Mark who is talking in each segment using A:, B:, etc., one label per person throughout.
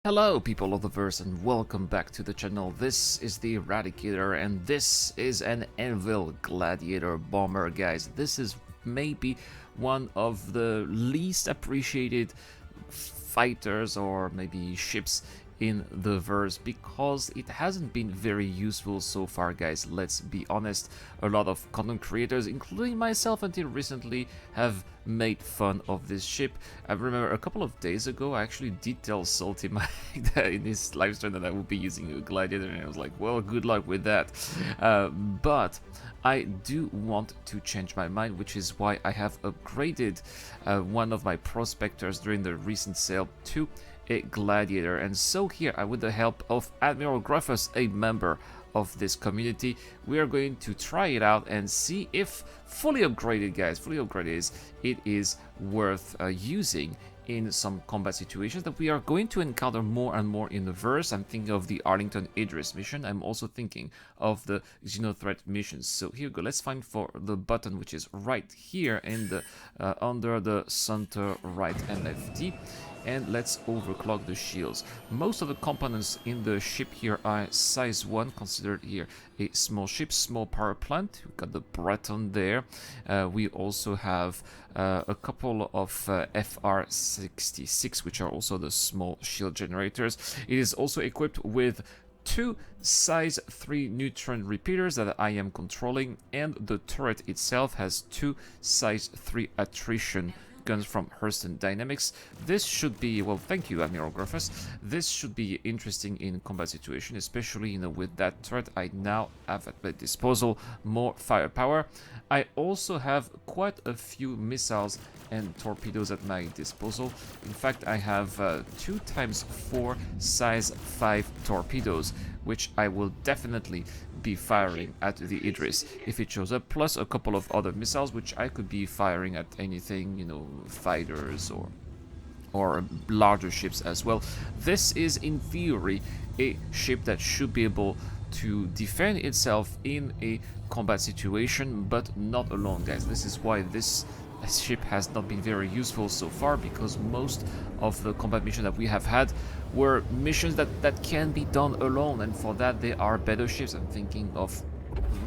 A: Hello people of the verse and welcome back to the channel. This is the Eradicator and this is an Anvil Gladiator Bomber, guys. This is maybe one of the least appreciated fighters or maybe ships in the verse because it hasn't been very useful so far, guys. Let's be honest, a lot of content creators, including myself until recently, have made fun of this ship. I remember a couple of days ago I actually did tell Salty in his live stream that I would be using a Gladiator, and I was like, well, good luck with that. But I do want to change my mind, which is why I have upgraded one of my prospectors during the recent sale to a Gladiator. And so here, with the help of Admiral Gruffus, a member of this community, we are going to try it out and see if fully upgraded, guys, it is worth using in some combat situations that we are going to encounter more and more in the verse. I'm thinking of the Arlington Idris mission. I'm also thinking of the Xenothreat missions. So here we go. Let's find for the button, which is right here in the under the center right LFT. And let's overclock the shields. Most of the components in the ship here are size 1, considered here a small ship, small power plant. We've got the Breton there. We also have a couple of FR66, which are also the small shield generators. It is also equipped with 2 size 3 neutron repeaters that I am controlling, and the turret itself has 2 size 3 attrition guns from Hurston Dynamics. This should be, well, thank you, Admiral Gruffus. This should be interesting in combat situation, especially, you know, with that turret I now have at my disposal more firepower. I also have quite a few missiles and torpedoes at my disposal. In fact, I have 2x4 size 5 torpedoes, which I will definitely be firing at the Idris if it shows up, plus a couple of other missiles which I could be firing at anything, you know, fighters or larger ships as well. This is in theory a ship that should be able to defend itself in a combat situation, but not alone, guys. This is why this ship has not been very useful so far, because most of the combat missions that we have had were missions that can be done alone, and for that there are better ships. I'm thinking of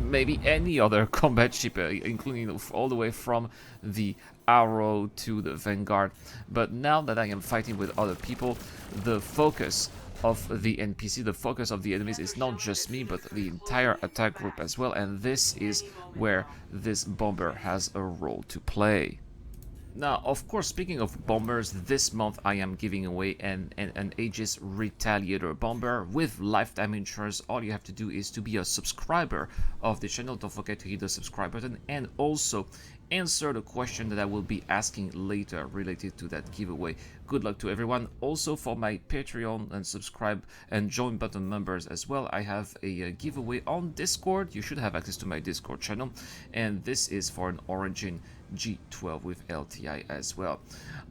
A: maybe any other combat ship, including all the way from the Arrow to the Vanguard. But now that I am fighting with other people, the focus of the NPC, the focus of the enemies, is not just me, but the entire attack group as well, and this is where this bomber has a role to play. Now, of course, speaking of bombers, this month I am giving away an Aegis Retaliator Bomber with lifetime insurance. All you have to do is to be a subscriber of the channel. Don't forget to hit the subscribe button and also answer the question that I will be asking later related to that giveaway. Good luck to everyone. Also, for my Patreon and subscribe and join button members as well, I have a giveaway on Discord. You should have access to my Discord channel, and this is for an Origin G12 with LTI as well.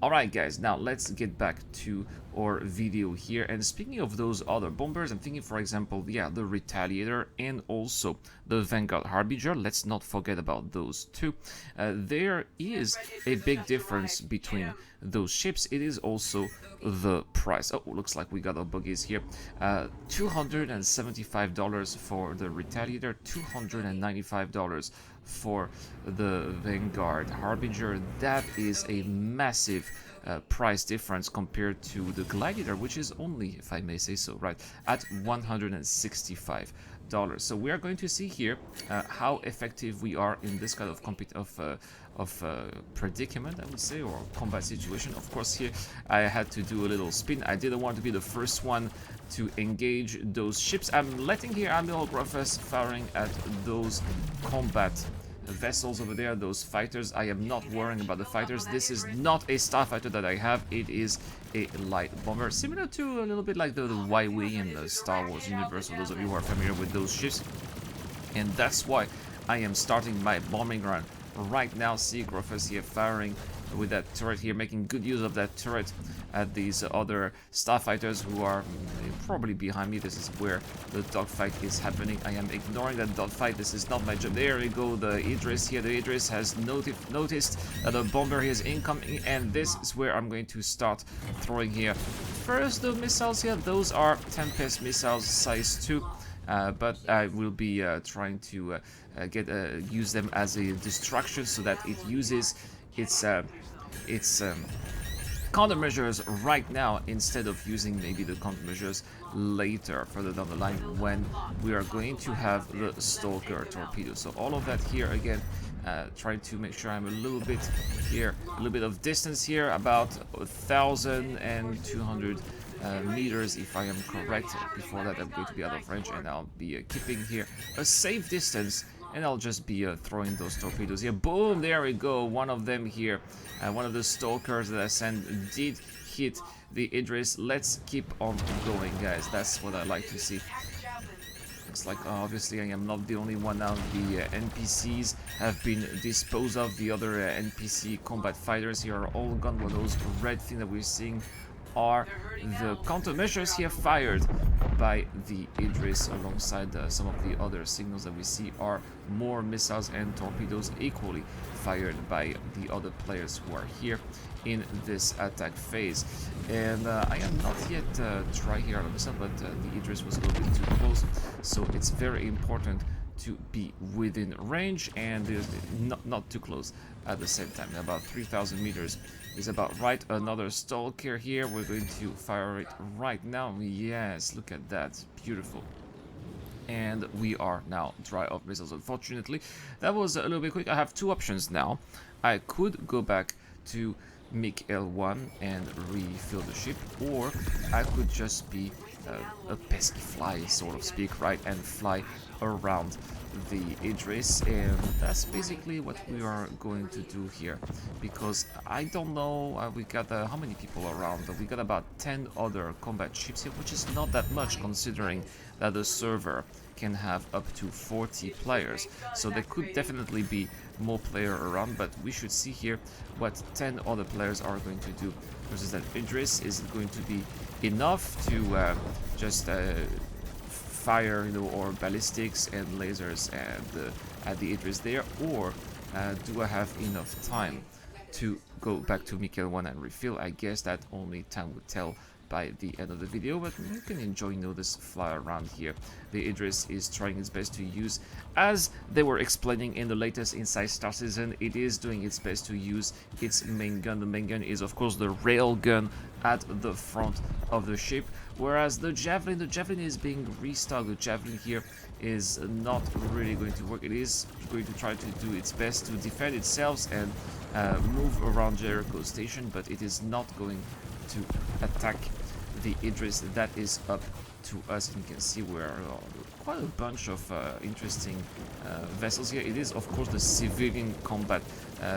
A: Alright, guys, now let's get back to our video here. And speaking of those other bombers, I'm thinking, for example, yeah, the Retaliator and also the Vanguard Harbinger. Let's not forget about those two. There is a big difference between those ships. It is also the price. Oh, looks like we got our buggies here. $275 for the Retaliator, $295 for the Vanguard Harbinger. That is a massive price difference compared to the Gladiator, which is only, if I may say so, right, at $165. So we are going to see here how effective we are in this kind of predicament, I would say, or combat situation. Of course, here I had to do a little spin. I didn't want to be the first one to engage those ships. I'm letting here Admiral Gruffus firing at those combat vessels over there, those fighters. I am not worrying about the fighters. This is not a starfighter that I have. It is a light bomber, similar to a little bit like the Y-Wing in the Star Wars universe, for those of you who are familiar with those ships. And that's why I am starting my bombing run right now. See Grofus here firing with that turret here, making good use of that turret at these other starfighters who are probably behind me. This is where the dogfight is happening. I am ignoring that dogfight. This is not my job. There we go, the Idris here. The Idris has noticed that the bomber is incoming, and this is where I'm going to start throwing here. First, the missiles here, those are Tempest missiles size 2. But I will be trying to use them as a distraction so that it uses its countermeasures right now instead of using maybe the countermeasures later further down the line when we are going to have the Stalker torpedo. So all of that here again, trying to make sure I'm a little bit here, a little bit of distance here, about 1,200 meters if I am correct. Before that I'm going to be out of range, and I'll be keeping here a safe distance, and I'll just be throwing those torpedoes here. Boom, there we go, one of them here, one of the Stalkers that I sent did hit the Idris. Let's keep on going, guys. That's what I like to see. Looks like obviously I am not the only one now. The NPCs have been disposed of. The other NPC combat fighters here are all gone. Well, those red things that we're seeing are the countermeasures here fired by the Idris, alongside some of the other signals that we see are more missiles and torpedoes equally fired by the other players who are here in this attack phase. And I am not yet try here on the missile, but the Idris was a little bit too close, so it's very important to be within range and not too close at the same time. About 3,000 meters is about right. Another Stalker here. We're going to fire it right now. Yes, look at that, beautiful. And we are now dry of missiles. Unfortunately, that was a little bit quick. I have two options now. I could go back to MiG L1 and refill the ship, or I could just be a pesky fly, so to speak, right, and fly around the Idris. And that's basically what we are going to do here, because I don't know, we got how many people around. We got about 10 other combat ships here, which is not that much considering that the server can have up to 40 players, so there could definitely be more players around, but we should see here what 10 other players are going to do versus that Idris. Is it going to be enough to just fire, you know, or ballistics and lasers at the Idris there, or do I have enough time to go back to MiG L1 and refill? I guess that only time would tell by the end of the video, but you can enjoy, you know, this fly around here. The Idris is trying its best to use, as they were explaining in the latest Inside Star Citizen, it is doing its best to use its main gun. The main gun is of course the rail gun at the front of the ship, whereas the Javelin is being restocked. The Javelin here is not really going to work. It is going to try to do its best to defend itself and move around Jericho Station, but it is not going to attack the Idris that is up to us. And you can see we're quite a bunch of interesting vessels here. It is of course the civilian combat,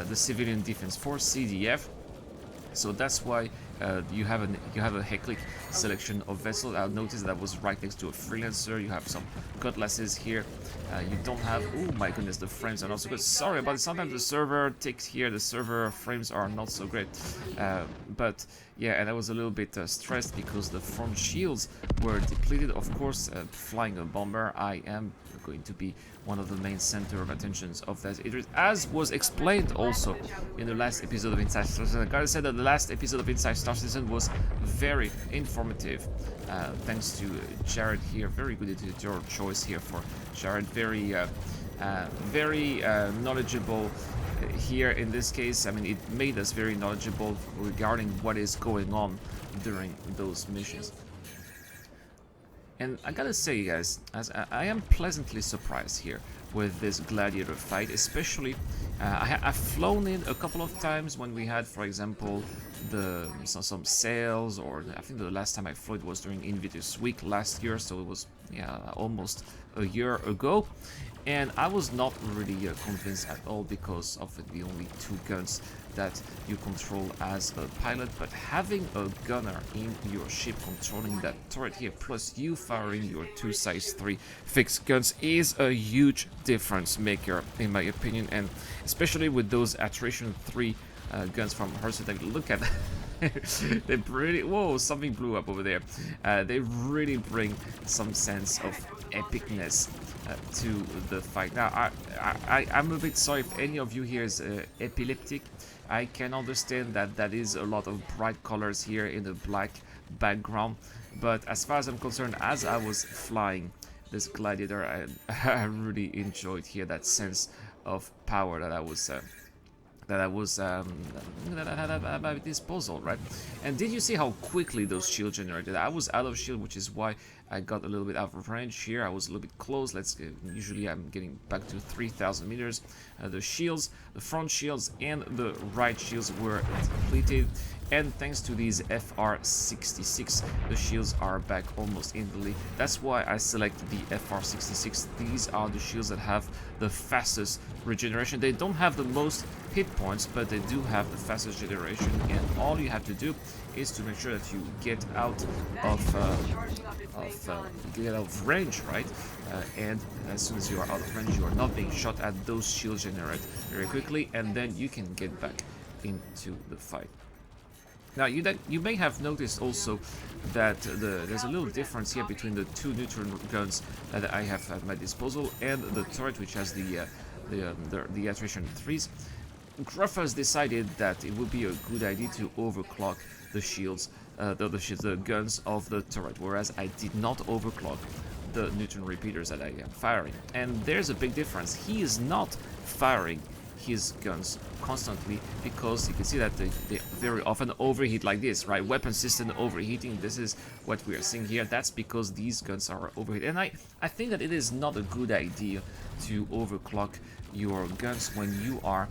A: the civilian defense force, CDF. So that's why you have a Heclic selection of vessel. I'll notice that was right next to a freelancer. You have some cutlasses here. You don't have, oh my goodness, the frames are not so good. Sorry about it. Sometimes the server ticks here. The server frames are not so great. But yeah, and I was a little bit stressed because the front shields were depleted. Of course, flying a bomber, I am going to be one of the main center of attentions of that, as was explained also in the last episode of Inside Star Citizen. I gotta say that the last episode of Inside Star Citizen was very informative, thanks to Jared here. Very good editorial choice here for Jared. Very knowledgeable here in this case. I mean, it made us very knowledgeable regarding what is going on during those missions. And I gotta say, guys, as I am pleasantly surprised here with this Gladiator fight, especially I've flown in a couple of times when we had, for example, some sales, or I think the last time I flew it was during Invictus Week last year, so it was almost a year ago. And I was not really convinced at all because of the only two guns that you control as a pilot, but having a gunner in your ship controlling that turret here, plus you firing your 2 size 3 fixed guns, is a huge difference maker in my opinion, and especially with those attrition 3 guns from Herseth. Look at they pretty, whoa, something blew up over there. They really bring some sense of epicness to the fight. Now, I'm a bit sorry if any of you here is epileptic. I can understand that that is a lot of bright colors here in the black background, but as far as I'm concerned, as I was flying this Gladiator, I really enjoyed here that sense of power that I was that at my disposal, right? And did you see how quickly those shields generated? I was out of shield, which is why I got a little bit out of range here. I was a little bit close. Usually I'm getting back to 3,000 meters. The shields, the front shields and the right shields were depleted, and thanks to these FR66, the shields are back almost instantly. That's why I selected the FR66. These are the shields that have the fastest regeneration. They don't have the most hit points, but they do have the fastest generation, and all you have to do is to make sure that you get out of range, right? And as soon as you are out of range, you are not being shot at. Those shields generate very quickly, and then you can get back into the fight. Now, you may have noticed also that there's a little difference here between the 2 neutron guns that I have at my disposal and the turret, which has the attrition 3s. Gruff has decided that it would be a good idea to overclock the shields, the guns of the turret, whereas I did not overclock the neutron repeaters that I am firing. And there's a big difference. He is not firing his guns constantly, because you can see that they very often overheat like this, right? Weapon system overheating, this is what we are seeing here. That's because these guns are overheated, and I think that it is not a good idea to overclock your guns when you are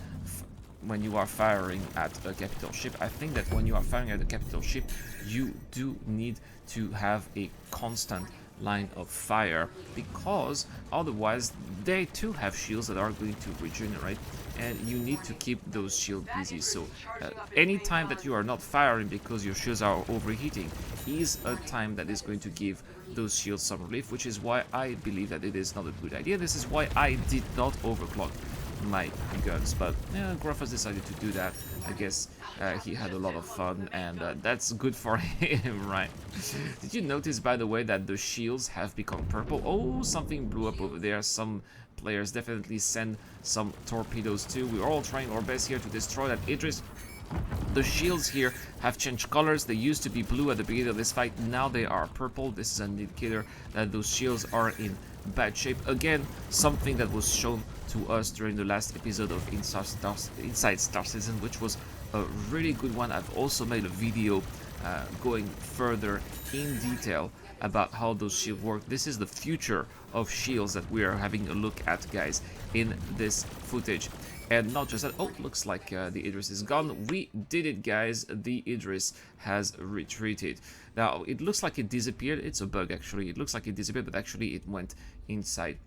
A: firing at a capital ship. I think that when you are firing at a capital ship, you do need to have a constant line of fire, because otherwise they too have shields that are going to regenerate, and you need to keep those shields busy. So any time that you are not firing because your shields are overheating is a time that is going to give those shields some relief, which is why I believe that it is not a good idea. This is why I did not overclock my guns, but yeah, Gruff has decided to do that. I guess he had a lot of fun, and that's good for him, right? Did you notice, by the way, that the shields have become purple? Oh, something blew up over there. Some players definitely send some torpedoes too. We're all trying our best here to destroy that Idris. The shields here have changed colors. They used to be blue at the beginning of this fight. Now they are purple. This is an indicator that those shields are in bad shape. Again, something that was shown to us during the last episode of Inside Star Citizen, which was a really good one. I've also made a video going further in detail about how those shields work. This is the future of shields that we are having a look at, guys, in this footage. And not just that, oh, looks like the Idris is gone. We did it, guys. The Idris has retreated. Now, it looks like it disappeared. It's a bug, actually. It looks like it disappeared, but actually it went inside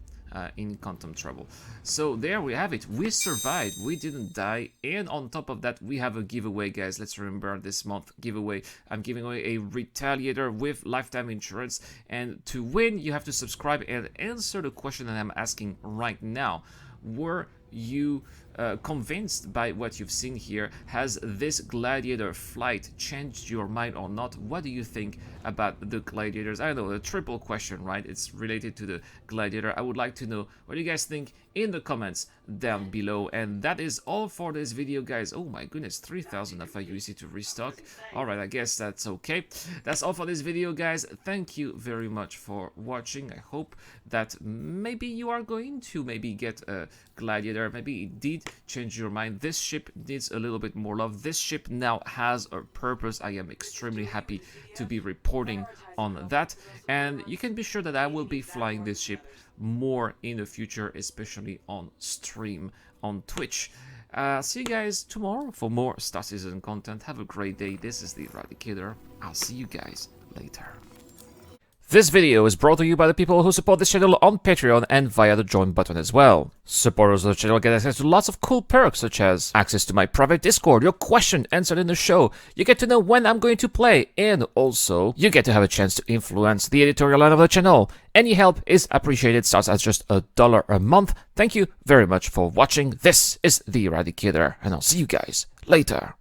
A: in quantum trouble. So there we have it. We survived. We didn't die. And on top of that, we have a giveaway, guys. Let's remember this month giveaway. I'm giving away a Retaliator with lifetime insurance. And to win, you have to subscribe and answer the question that I'm asking right now. Were you convinced by what you've seen here? Has this Gladiator flight changed your mind or not? What do you think about the Gladiators? I don't know, a triple question, right? It's related to the Gladiator. I would like to know what you guys think in the comments down below. And that is all for this video, guys. Oh my goodness, 3,000 of UEC to restock. Alright, I guess that's okay. That's all for this video, guys. Thank you very much for watching. I hope that maybe you are going to get a Gladiator. Maybe it did change your mind. This ship needs a little bit more love. This ship now has a purpose. I am extremely happy to be reporting on that, and you can be sure that I will be flying this ship more in the future, especially on stream on Twitch. See you guys tomorrow for more Star Citizen content. Have a great day. This is the Eradicator. I'll see you guys later. This video is brought to you by the people who support this channel on Patreon and via the join button as well. Supporters of the channel get access to lots of cool perks such as access to my private Discord, your question answered in the show, you get to know when I'm going to play, and also you get to have a chance to influence the editorial line of the channel. Any help is appreciated, starts at just $1 a month. Thank you very much for watching. This is The Eradicator, and I'll see you guys later.